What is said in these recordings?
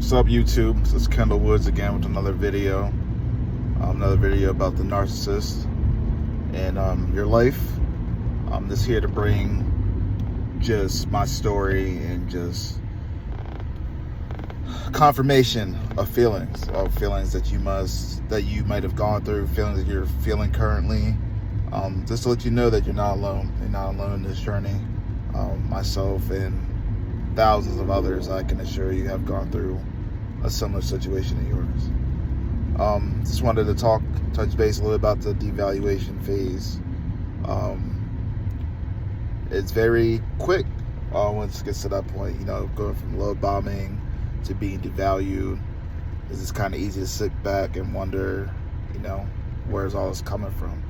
What's up, YouTube? This is Kendall Woods again with another video. Another video about the narcissist and your life. I'm just here to bring just my story and just confirmation of feelings that you might have gone through, feelings that you're feeling currently. Just to let you know that you're not alone. You're not alone in this journey. Myself and thousands of others, I can assure you, have gone through a similar situation to yours. Just wanted to touch base a little about the devaluation phase. It's very quick once it gets to that point, going from love bombing to being devalued. It's just kind of easy to sit back and wonder, where's all this coming from?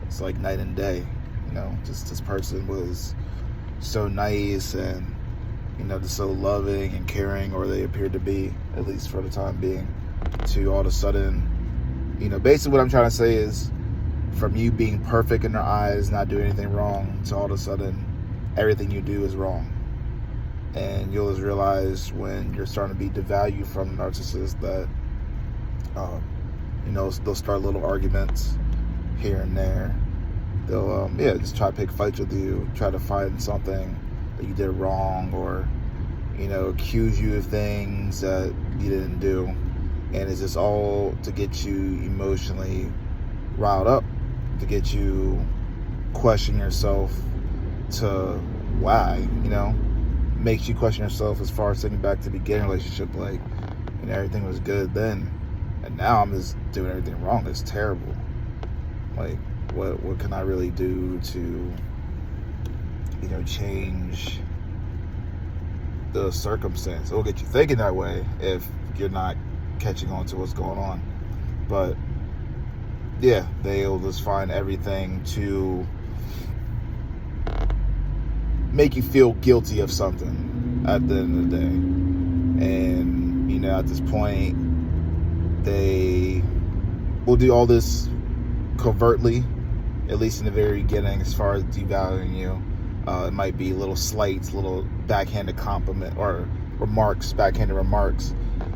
It's like night and day, just this person was so nice and just so loving and caring, or they appeared to be, at least for the time being, to all of a sudden, basically what I'm trying to say is, from you being perfect in their eyes, not doing anything wrong, to all of a sudden, everything you do is wrong. And you'll just realize when you're starting to be devalued from the narcissist that, they'll start little arguments here and there. They'll, just try to pick fights with you, try to find something that you did wrong, or accuse you of things that you didn't do, and it's just all to get you emotionally riled up, to get you question yourself to why, makes you question yourself as far as thinking back to the beginning relationship, like, everything was good then, and now I'm just doing everything wrong. It's terrible. Like, what can I really do to change the circumstance? It'll get you thinking that way if you're not catching on to what's going on. But yeah, they'll just find everything to make you feel guilty of something at the end of the day. And at this point, they will do all this covertly, at least in the very beginning, as far as devaluing you. It might be little slights, little backhanded compliment or backhanded remarks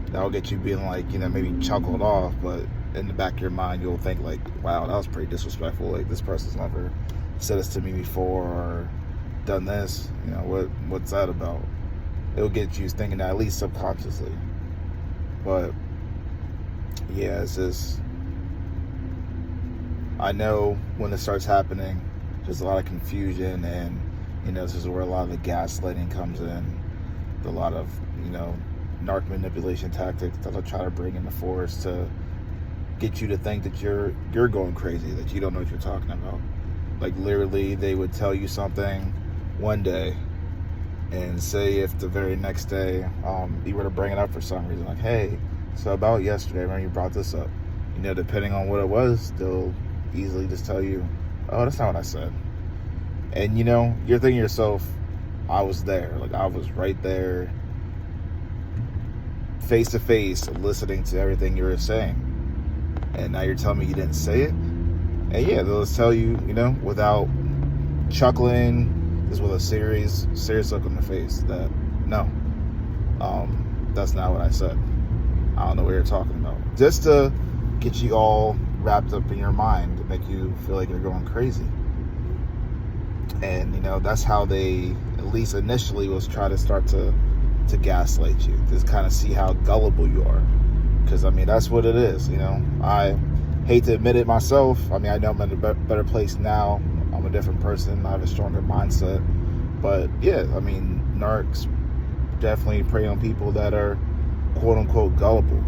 that'll get you being like, maybe chuckled off, but in the back of your mind, you'll think like, wow, that was pretty disrespectful. Like, this person's never said this to me before or done this. What's that about? It'll get you thinking that, at least subconsciously. But yeah, it's just, I know when it starts happening, there's a lot of confusion, and this is where a lot of the gaslighting comes in. A lot of narc manipulation tactics that they'll try to bring into force to get you to think that you're going crazy, that you don't know what you're talking about. Like, literally, they would tell you something one day, and say if the very next day you were to bring it up for some reason, like, hey, so about yesterday, remember you brought this up, depending on what it was, they'll easily just tell you, oh, that's not what I said. And you're thinking to yourself, I was there, like, I was right there, face to face, listening to everything you were saying, and now you're telling me you didn't say it. And yeah, they'll just tell you, without chuckling, just with a serious look on their face, that no, that's not what I said. I don't know what you're talking about, just to get you all wrapped up in your mind, to make you feel like you're going crazy. And that's how they, at least initially, was try to start to gaslight you, just kind of see how gullible you are. Because that's what it is. I hate to admit it myself. I know I'm in a better place now. I'm a different person. I have a stronger mindset. But yeah, narcs definitely prey on people that are quote unquote gullible.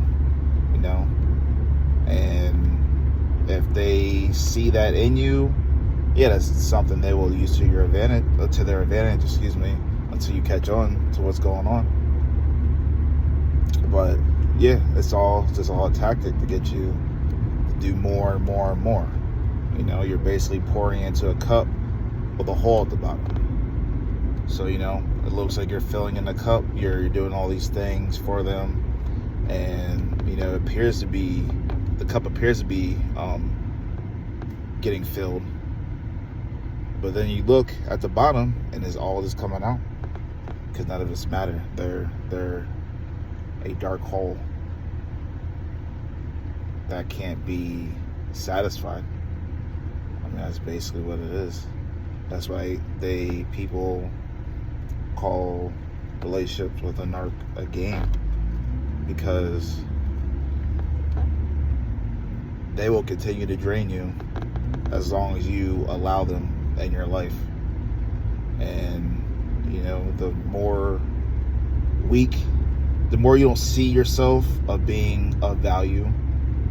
And if they see that in you, yeah, that's something they will use to their advantage, until you catch on to what's going on. But yeah, it's just all a tactic to get you to do more and more and more. You're basically pouring into a cup with a hole at the bottom. So, it looks like you're filling in the cup, you're doing all these things for them, and, the cup appears to be getting filled. But then you look at the bottom, and it's all just coming out, because none of it's matter. They're a dark hole that can't be satisfied. I mean, that's basically what it is. That's why people call relationships with a narc a game, because they will continue to drain you as long as you allow them in your life. And the more you don't see yourself of being of value,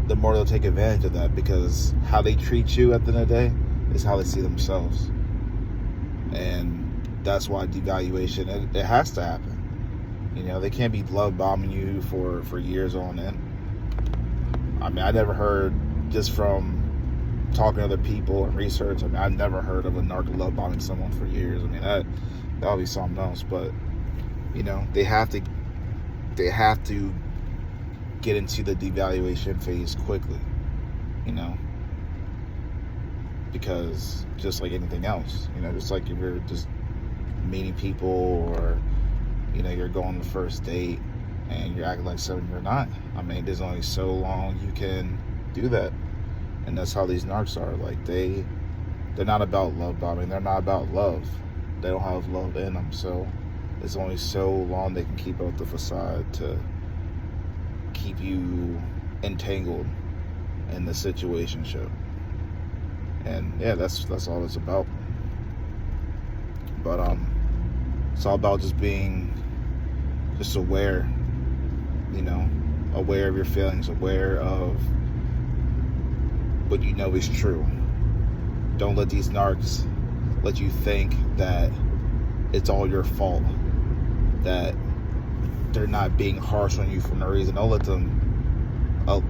the more they'll take advantage of that, because how they treat you at the end of the day is how they see themselves. And that's why devaluation, it has to happen. They can't be love bombing you for years on end. I mean, I never heard, just from talking to other people and research, I mean, I've never heard of a narc love bombing someone for years. I mean, that'll be something else. But they have to get into the devaluation phase quickly, because just like anything else, just like if you're just meeting people, or you're going on the first date and you're acting like someone you're not. I mean, there's only so long you can do that. And that's how these narcs are. Like, they're not about love bombing. They're not about love. They don't have love in them. So it's only so long they can keep up the facade to keep you entangled in the situationship. And yeah, that's all it's about. But it's all about just being aware, aware of your feelings, aware of what is true. Don't let these narcs let you think that it's all your fault, that they're not being harsh on you for no reason.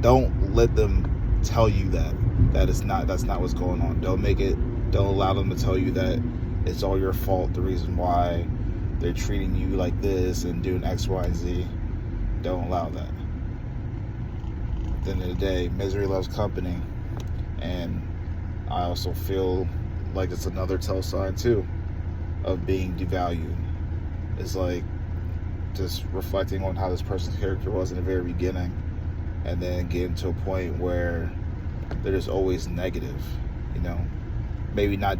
Don't let them tell you that's not what's going on. Don't allow them to tell you that it's all your fault, the reason why they're treating you like this and doing X, Y, and Z. Don't allow that. At the end of the day, misery loves company. And I also feel like it's another tell sign too of being devalued. It's like just reflecting on how this person's character was in the very beginning, and then getting to a point where they're just always negative, maybe not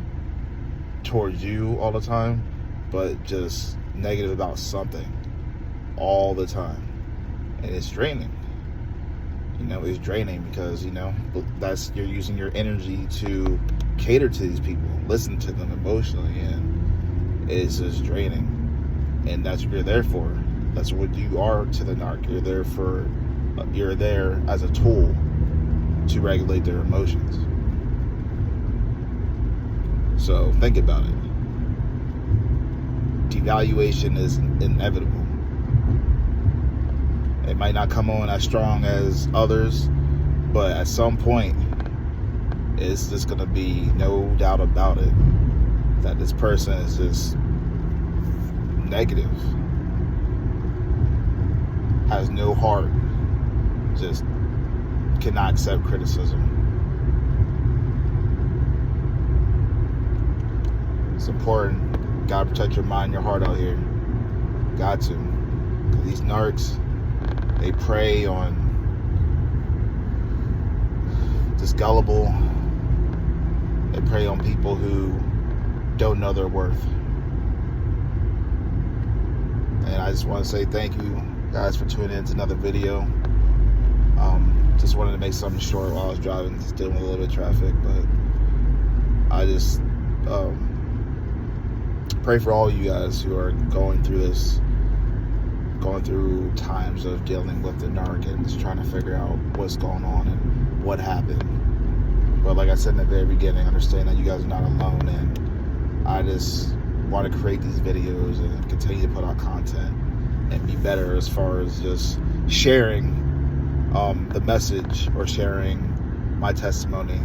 towards you all the time, but just negative about something all the time. And it's draining. It's draining because, you're using your energy to cater to these people, listen to them emotionally, and it's just draining. And that's what you're there for. That's what you are to the narc. You're there as a tool to regulate their emotions. So think about it. Devaluation is inevitable. It might not come on as strong as others, but at some point, it's just going to be no doubt about it that this person is just negative, has no heart, just cannot accept criticism. It's important. Gotta protect your mind, your heart out here. Got to. 'Cause these narcs, they prey on just gullible. They prey on people who don't know their worth. And I just want to say thank you guys for tuning in to another video. Just wanted to make something short while I was driving, just dealing with a little bit of traffic, but I just pray for all you guys who are going through times of dealing with the narc and just trying to figure out what's going on and what happened. But like I said in the very beginning, understand that you guys are not alone, and I just want to create these videos and continue to put out content and be better as far as just sharing the message or sharing my testimony,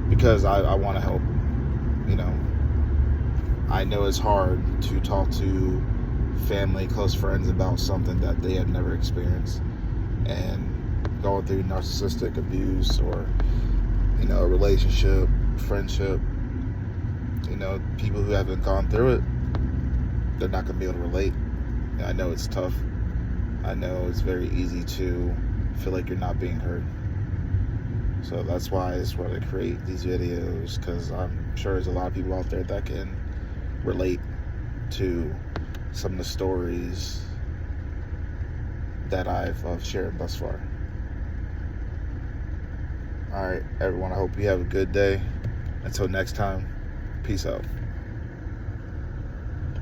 because I want to help. I know it's hard to talk to family, close friends about something that they have never experienced, and going through narcissistic abuse or a relationship, friendship, people who haven't gone through it, they're not going to be able to relate. And I know it's tough, I know it's very easy to feel like you're not being heard. So that's why I just want to create these videos, because I'm sure there's a lot of people out there that can relate to some of the stories that I've shared thus far. Alright, everyone, I hope you have a good day. Until next time, peace out.